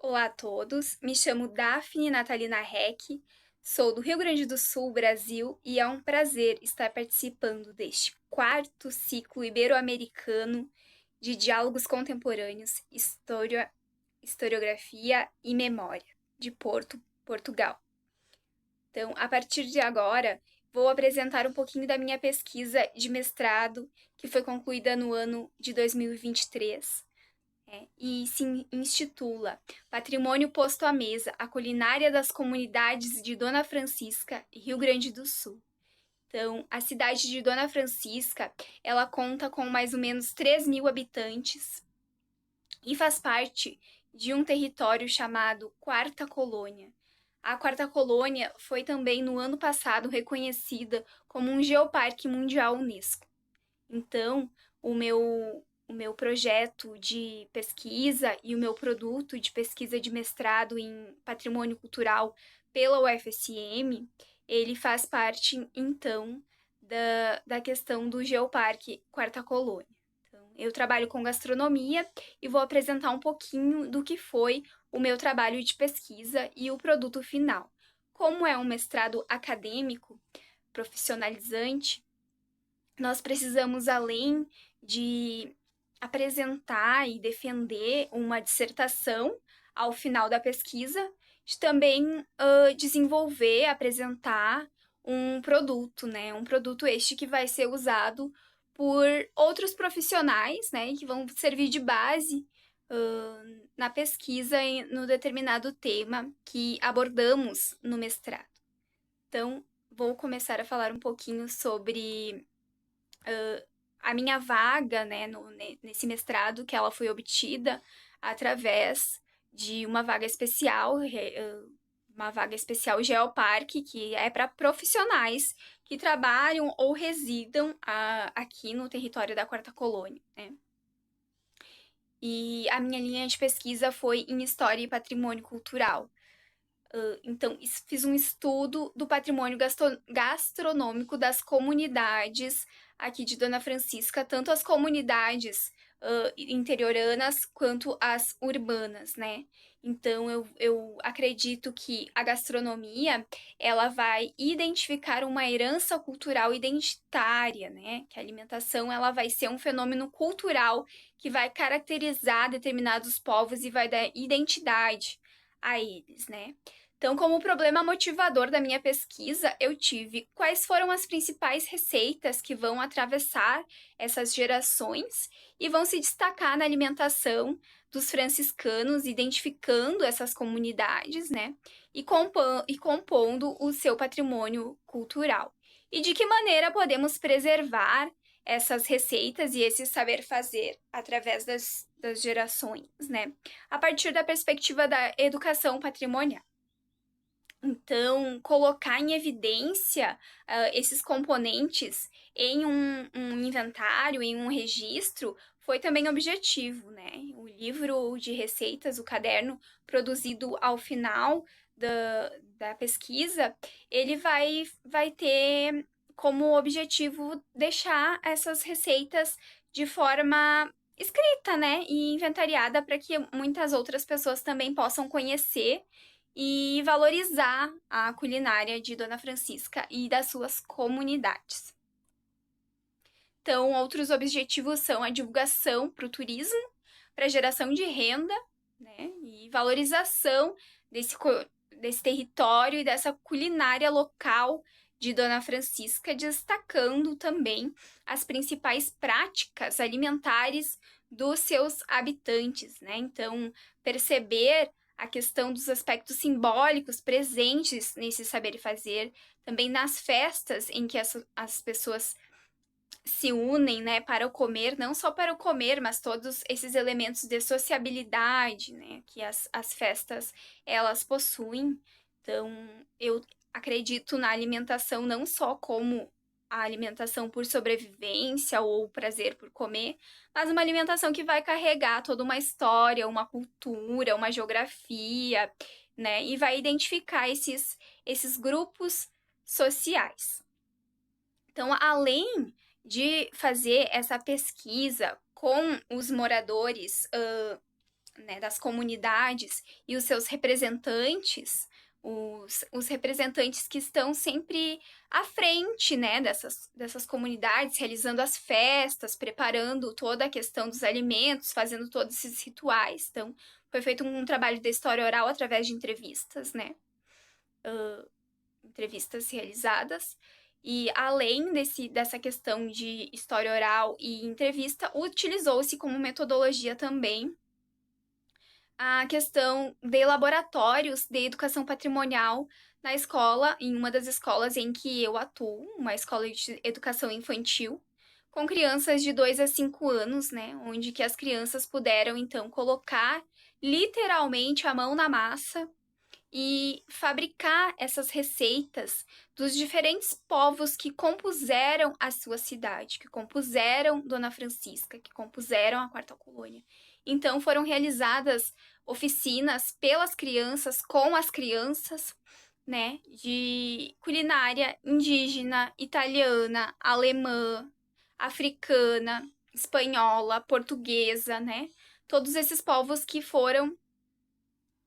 Olá a todos, me chamo Daphne Natalina Reck, sou do Rio Grande do Sul, Brasil, e é um prazer estar participando deste quarto ciclo ibero-americano de diálogos contemporâneos, historiografia e memória, de Porto, Portugal. Então, a partir de agora, vou apresentar um pouquinho da minha pesquisa de mestrado, que foi concluída no ano de 2023. E se intitula Patrimônio Posto à Mesa, a culinária das comunidades de Dona Francisca, Rio Grande do Sul. Então, a cidade de Dona Francisca, ela conta com mais ou menos 3.000 habitantes e faz parte de um território chamado Quarta Colônia. A Quarta Colônia foi também no ano passado reconhecida como um Geoparque Mundial Unesco. Então, o meu projeto de pesquisa e o meu produto de pesquisa de mestrado em patrimônio cultural pela UFSM, ele faz parte, então, da questão do Geoparque Quarta Colônia. Então, eu trabalho com gastronomia e vou apresentar um pouquinho do que foi o meu trabalho de pesquisa e o produto final. Como é um mestrado acadêmico, profissionalizante, nós precisamos, além de apresentar e defender uma dissertação ao final da pesquisa, de também desenvolver, apresentar um produto, né? Um produto este que vai ser usado por outros profissionais, né? Que vão servir de base na pesquisa no determinado tema que abordamos no mestrado. Então, vou começar a falar um pouquinho sobre a minha vaga, né, nesse mestrado, que ela foi obtida através de uma vaga especial Geoparque, que é para profissionais que trabalham ou residam aqui no território da Quarta Colônia, né? E a minha linha de pesquisa foi em História e Patrimônio Cultural. Então, fiz um estudo do patrimônio gastronômico das comunidades aqui de Dona Francisca, tanto as comunidades interioranas quanto as urbanas, né? Então, eu acredito que a gastronomia, ela vai identificar uma herança cultural identitária, né? Que a alimentação, ela vai ser um fenômeno cultural que vai caracterizar determinados povos e vai dar identidade a eles, né? Então, como problema motivador da minha pesquisa, eu tive quais foram as principais receitas que vão atravessar essas gerações e vão se destacar na alimentação dos franciscanos, identificando essas comunidades, né? E compondo o seu patrimônio cultural. E de que maneira podemos preservar essas receitas e esse saber fazer através das gerações, né? A partir da perspectiva da educação patrimonial. Então, colocar em evidência esses componentes em um inventário, em um registro, foi também objetivo, né? O livro de receitas, o caderno produzido ao final da pesquisa, ele vai ter como objetivo deixar essas receitas de forma escrita, né? E inventariada para que muitas outras pessoas também possam conhecer e valorizar a culinária de Dona Francisca e das suas comunidades. Então, outros objetivos são a divulgação para o turismo, para a geração de renda, né, e valorização desse território e dessa culinária local de Dona Francisca, destacando também as principais práticas alimentares dos seus habitantes, né? Então, perceber a questão dos aspectos simbólicos presentes nesse saber fazer, também nas festas em que as pessoas se unem, né, para o comer, não só para o comer, mas todos esses elementos de sociabilidade, né, que as festas, elas possuem. Então, eu acredito na alimentação não só como a alimentação por sobrevivência ou o prazer por comer, mas uma alimentação que vai carregar toda uma história, uma cultura, uma geografia, né, e vai identificar esses grupos sociais. Então, além de fazer essa pesquisa com os moradores né, das comunidades e os seus representantes, os representantes que estão sempre à frente, né, dessas comunidades, realizando as festas, preparando toda a questão dos alimentos, fazendo todos esses rituais. Então, foi feito um trabalho de história oral através de entrevistas, né, entrevistas realizadas. E além dessa questão de história oral e entrevista, utilizou-se como metodologia também a questão de laboratórios de educação patrimonial na escola, em uma das escolas em que eu atuo, uma escola de educação infantil, com crianças de 2 a 5 anos, né, onde que as crianças puderam então colocar literalmente a mão na massa e fabricar essas receitas dos diferentes povos que compuseram a sua cidade, que compuseram Dona Francisca, que compuseram a Quarta Colônia. Então foram realizadas oficinas pelas crianças, com as crianças, né, de culinária indígena, italiana, alemã, africana, espanhola, portuguesa, né? Todos esses povos que foram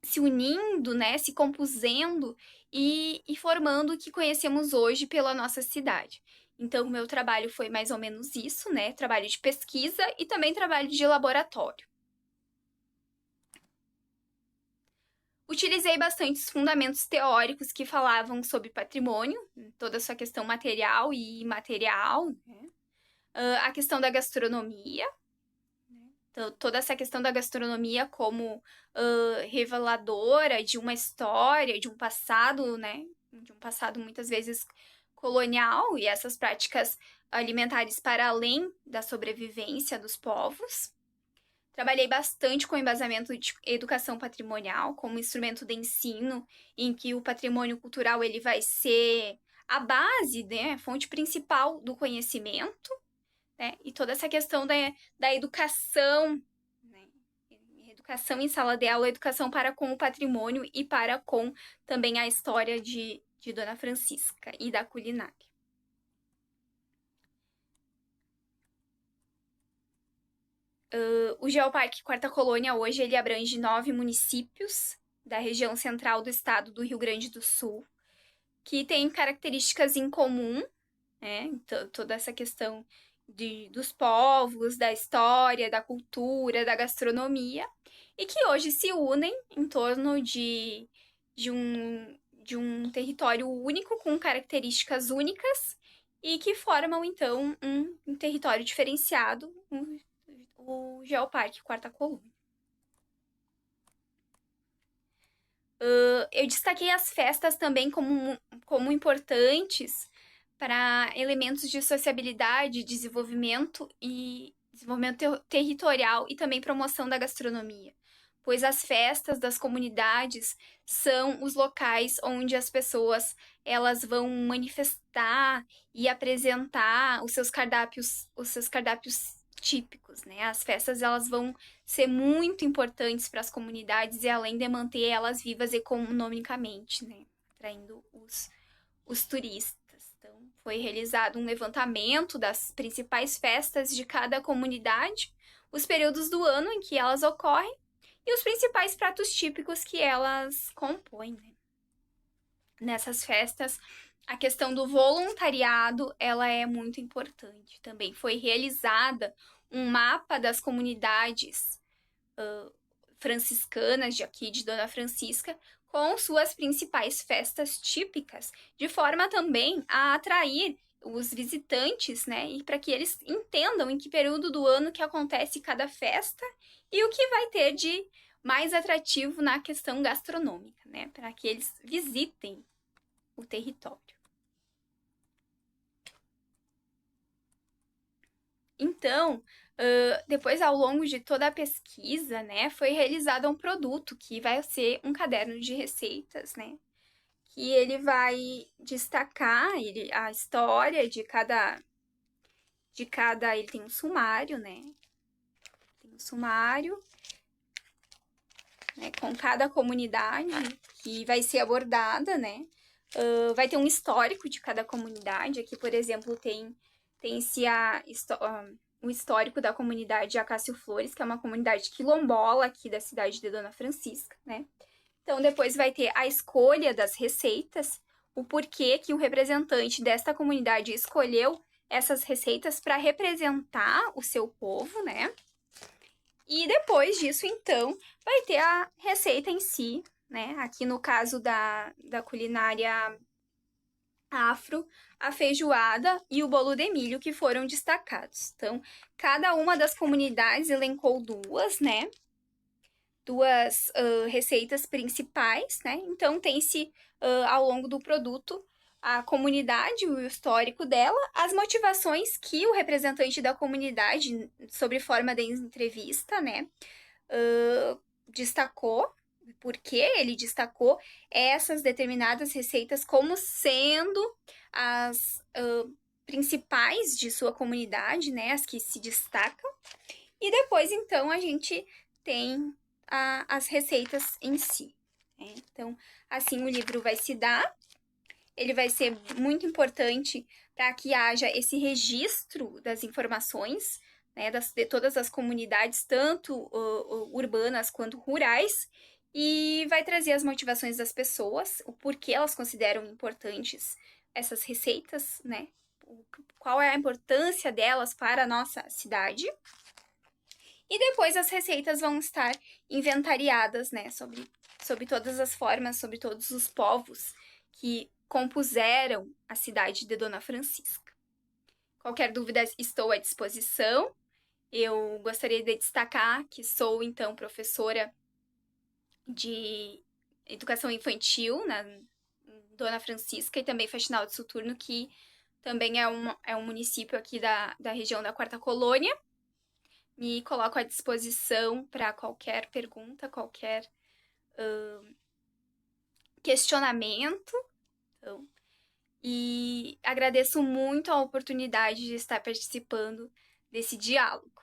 se unindo, né, se compusendo e formando o que conhecemos hoje pela nossa cidade. Então, o meu trabalho foi mais ou menos isso, né? Trabalho de pesquisa e também trabalho de laboratório. Utilizei bastante os fundamentos teóricos que falavam sobre patrimônio, toda a sua questão material e imaterial, né? A questão da gastronomia, então, toda essa questão da gastronomia como reveladora de uma história, de um passado, né? De um passado muitas vezes colonial e essas práticas alimentares para além da sobrevivência dos povos. Trabalhei bastante com embasamento de educação patrimonial como instrumento de ensino, em que o patrimônio cultural ele vai ser a base, né, a fonte principal do conhecimento, né, e toda essa questão da educação, né, educação em sala de aula, educação para com o patrimônio e para com também a história de Dona Francisca e da culinária. O Geoparque Quarta Colônia hoje ele abrange 9 municípios da região central do estado do Rio Grande do Sul, que têm características em comum, né? Então, toda essa questão dos povos, da história, da cultura, da gastronomia, e que hoje se unem em torno de um território único, com características únicas, e que formam, então, um território diferenciado, o Geoparque Quarta Colônia. Eu destaquei as festas também como importantes para elementos de sociabilidade, desenvolvimento territorial e também promoção da gastronomia, pois as festas das comunidades são os locais onde as pessoas elas vão manifestar e apresentar os seus cardápios típicos, né? As festas elas vão ser muito importantes para as comunidades e além de manter elas vivas economicamente, né? Atraindo os turistas. Então, foi realizado um levantamento das principais festas de cada comunidade, os períodos do ano em que elas ocorrem e os principais pratos típicos que elas compõem, né? Nessas festas, a questão do voluntariado, ela é muito importante. Também foi realizada um mapa das comunidades franciscanas de aqui de Dona Francisca, com suas principais festas típicas, de forma também a atrair os visitantes, né, e para que eles entendam em que período do ano que acontece cada festa e o que vai ter de mais atrativo na questão gastronômica, né, para que eles visitem o território. Então, depois, ao longo de toda a pesquisa, né, foi realizado um produto que vai ser um caderno de receitas, né, que ele vai destacar a história de cada, ele tem um sumário, né, tem um sumário, né, com cada comunidade que vai ser abordada, né, vai ter um histórico de cada comunidade. Aqui, por exemplo, tem-se o histórico da comunidade Acácio Flores, que é uma comunidade quilombola aqui da cidade de Dona Francisca, né? Então, depois vai ter a escolha das receitas, o porquê que o representante desta comunidade escolheu essas receitas para representar o seu povo, né? E depois disso, então, vai ter a receita em si, né? Aqui no caso da culinária afro, a feijoada e o bolo de milho que foram destacados. Então, cada uma das comunidades elencou duas, né? Duas receitas principais, né? Então, tem-se ao longo do produto a comunidade, o histórico dela, as motivações que o representante da comunidade, sob forma de entrevista, né, destacou, porque ele destacou essas determinadas receitas como sendo as principais de sua comunidade, né, as que se destacam. E depois, então, a gente tem as receitas em si. Né? Então, assim o livro vai se dar. Ele vai ser muito importante para que haja esse registro das informações, né, de todas as comunidades, tanto urbanas quanto rurais, e vai trazer as motivações das pessoas, o porquê elas consideram importantes essas receitas, né? Qual é a importância delas para a nossa cidade. E depois as receitas vão estar inventariadas, né, sobre todas as formas, sobre todos os povos que compuseram a cidade de Dona Francisca. Qualquer dúvida, estou à disposição. Eu gostaria de destacar que sou, então, professora de educação infantil na Dona Francisca e também Faxinal de Soturno, que também é um município aqui da região da Quarta Colônia. Me coloco à disposição para qualquer pergunta, qualquer questionamento. Então, e agradeço muito a oportunidade de estar participando desse diálogo,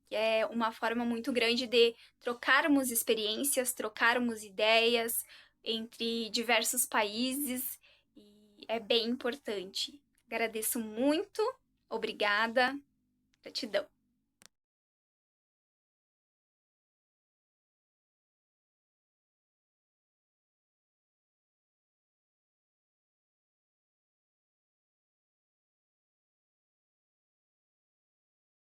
que é uma forma muito grande de trocarmos experiências, trocarmos ideias entre diversos países, e é bem importante. Agradeço muito, obrigada, gratidão.